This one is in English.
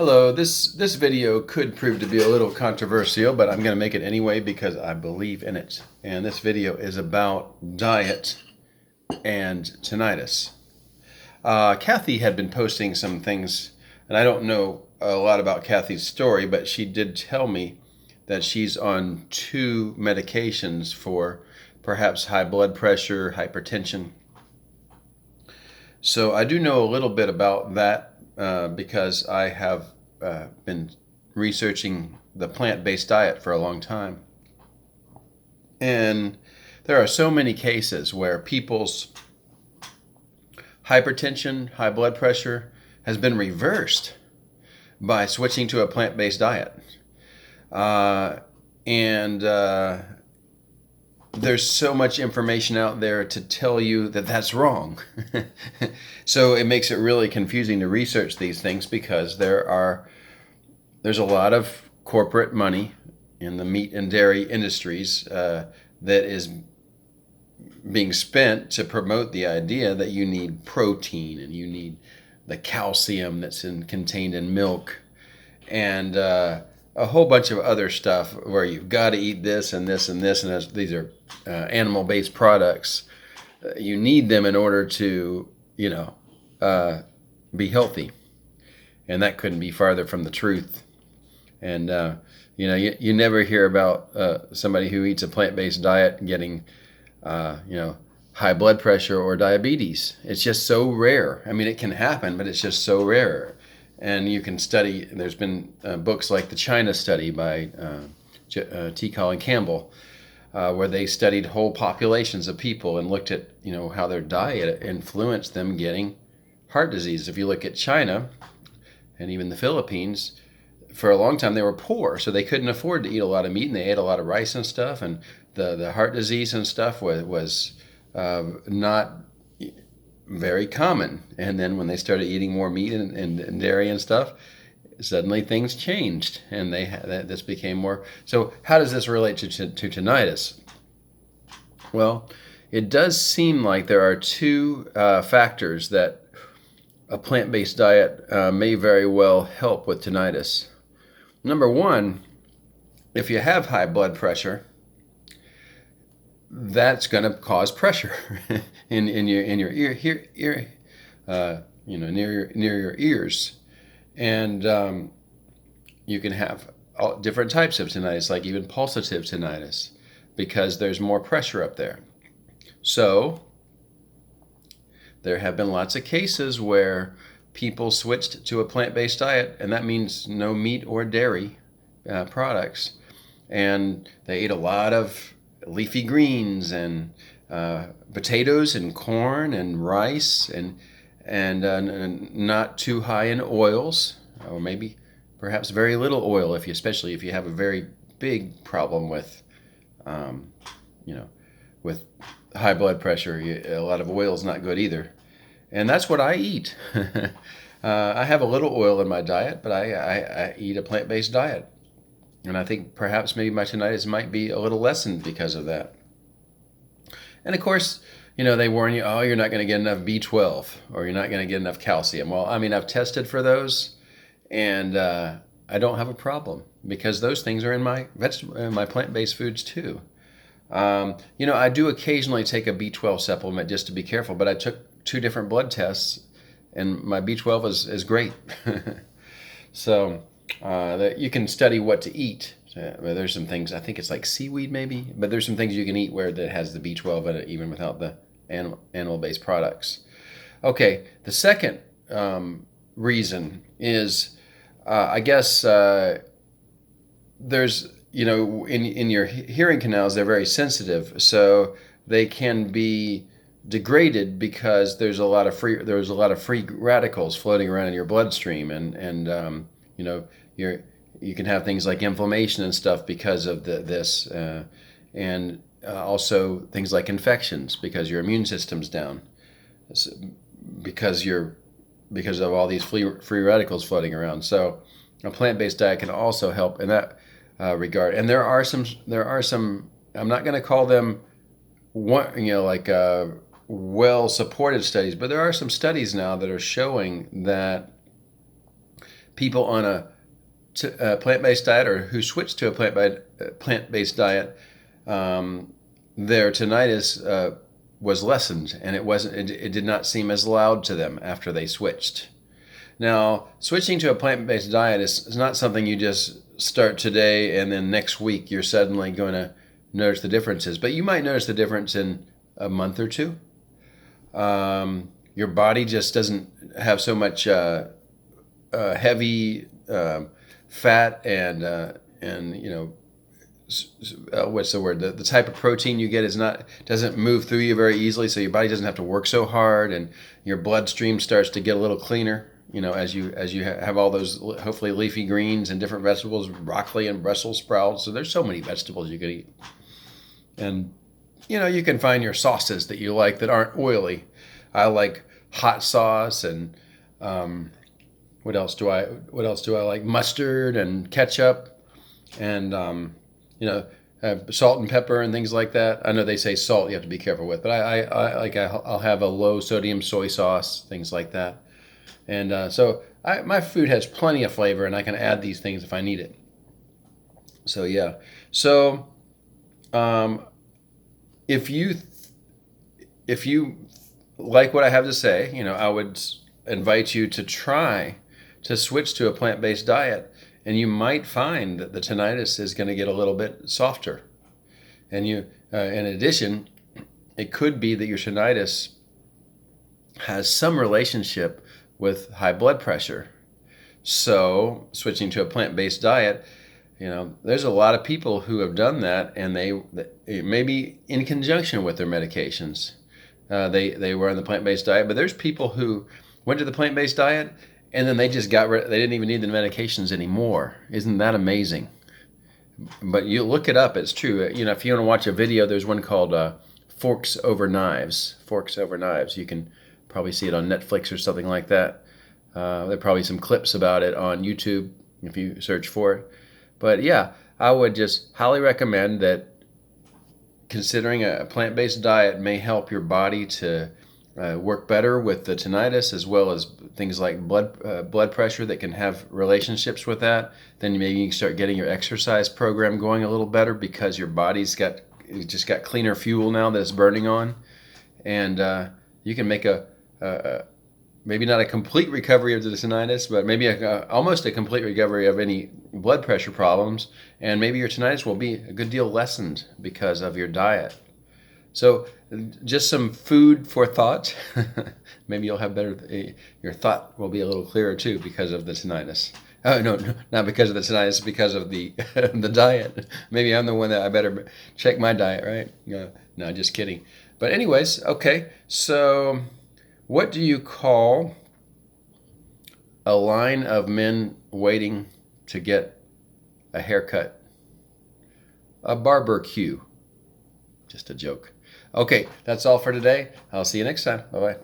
Hello, this video could prove to be a little controversial, but I'm going to make it anyway because I believe in it. And this video is about diet and tinnitus. Kathy had been posting some things, and I don't know a lot about Kathy's story, but she did tell me that she's on 2 medications for perhaps high blood pressure, hypertension. So I do know a little bit about that because I have been researching the plant-based diet for a long time. And there are so many cases where people's hypertension, high blood pressure has been reversed by switching to a plant-based diet. And there's so much information out there to tell you that that's wrong. So it makes it really confusing to research these things because there's a lot of corporate money in the meat and dairy industries that is being spent to promote the idea that you need protein and you need the calcium that's contained in milk and a whole bunch of other stuff where you've got to eat this and this and this, and these are animal-based products. You need them in order to, be healthy, and that couldn't be farther from the truth. And you never hear about somebody who eats a plant-based diet getting, high blood pressure or diabetes. It's just so rare. I mean, it can happen, but it's just so rare. And you can study, there's been books like the China study by T. Colin Campbell, where they studied whole populations of people and looked at, how their diet influenced them getting heart disease. If you look at China and even the Philippines, for a long time they were poor, so they couldn't afford to eat a lot of meat, and they ate a lot of rice and stuff, and the heart disease and stuff was not very common. And then when they started eating more meat and dairy and stuff, suddenly things changed, and this became more. So how does this relate to tinnitus? Well, it does seem like there are 2 factors that a plant-based diet may very well help with tinnitus. Number 1, if you have high blood pressure, that's going to cause pressure in your ear near your ears, and you can have all different types of tinnitus, like even pulsative tinnitus, because there's more pressure up there. So there have been lots of cases where people switched to a plant-based diet, and that means no meat or dairy products, and they ate a lot of leafy greens and potatoes and corn and rice and not too high in oils, or maybe perhaps very little oil, especially if you have a very big problem with with high blood pressure. A lot of oil is not good either, and that's what I eat. I have a little oil in my diet, but I eat a plant-based diet. And I think perhaps maybe my tinnitus might be a little lessened because of that. And of course, they warn you, oh, you're not going to get enough B12 or you're not going to get enough calcium. Well, I mean, I've tested for those, and I don't have a problem because those things are in my plant-based foods too. I do occasionally take a B12 supplement just to be careful, but I took 2 different blood tests, and my B12 is great. So that you can study what to eat. There's some things, I think it's like seaweed maybe, but there's some things you can eat where that has the B12 in it, even without the animal-based products. Okay, the second reason is, I guess there's, in your hearing canals, they're very sensitive, so they can be degraded because there's a lot of free radicals floating around in your bloodstream, and you can have things like inflammation and stuff because of this, and also things like infections because your immune system's down, because of all these free radicals floating around. So a plant-based diet can also help in that regard. And there are some. I'm not going to call them well-supported studies, but there are some studies now that are showing that People on a plant-based diet or who switched to a plant-based diet, their tinnitus was lessened, and it did not seem as loud to them after they switched. Now, switching to a plant-based diet is not something you just start today and then next week you're suddenly going to notice the differences, but you might notice the difference in a month or two. Your body just doesn't have so much heavy fat and what's the word? The type of protein you get doesn't move through you very easily, so your body doesn't have to work so hard, and your bloodstream starts to get a little cleaner. As you have all those hopefully leafy greens and different vegetables, broccoli and Brussels sprouts. So there's so many vegetables you could eat, and you can find your sauces that you like that aren't oily. I like hot sauce and what else do I like? Mustard and ketchup and salt and pepper and things like that. I know they say salt you have to be careful with, but I'll have a low sodium soy sauce, things like that. And so my food has plenty of flavor, and I can add these things if I need it. So yeah. So if you like what I have to say, I would invite you to try to switch to a plant-based diet, and you might find that the tinnitus is going to get a little bit softer. And in addition, it could be that your tinnitus has some relationship with high blood pressure. So switching to a plant-based diet, there's a lot of people who have done that, and they maybe in conjunction with their medications. They were on the plant-based diet, but there's people who went to the plant-based diet and then they just they didn't even need the medications anymore. Isn't that amazing? But you look it up, it's true. If you want to watch a video, there's one called Forks Over Knives. Forks Over Knives. You can probably see it on Netflix or something like that. There are probably some clips about it on YouTube if you search for it. But yeah, I would just highly recommend that considering a plant-based diet may help your body to work better with the tinnitus, as well as things like blood pressure that can have relationships with that. Then maybe you can start getting your exercise program going a little better because your body's just got cleaner fuel now that it's burning on, and you can make maybe not a complete recovery of the tinnitus, but maybe almost a complete recovery of any blood pressure problems, and maybe your tinnitus will be a good deal lessened because of your diet. So just some food for thought. Maybe you'll have your thought will be a little clearer too because of the tinnitus. Oh, no, not because of the tinnitus, because of the the diet. Maybe I'm the one that I better check my diet, right? No, just kidding. But anyways, okay, so what do you call a line of men waiting to get a haircut? A barbecue. Just a joke. Okay, that's all for today. I'll see you next time. Bye-bye.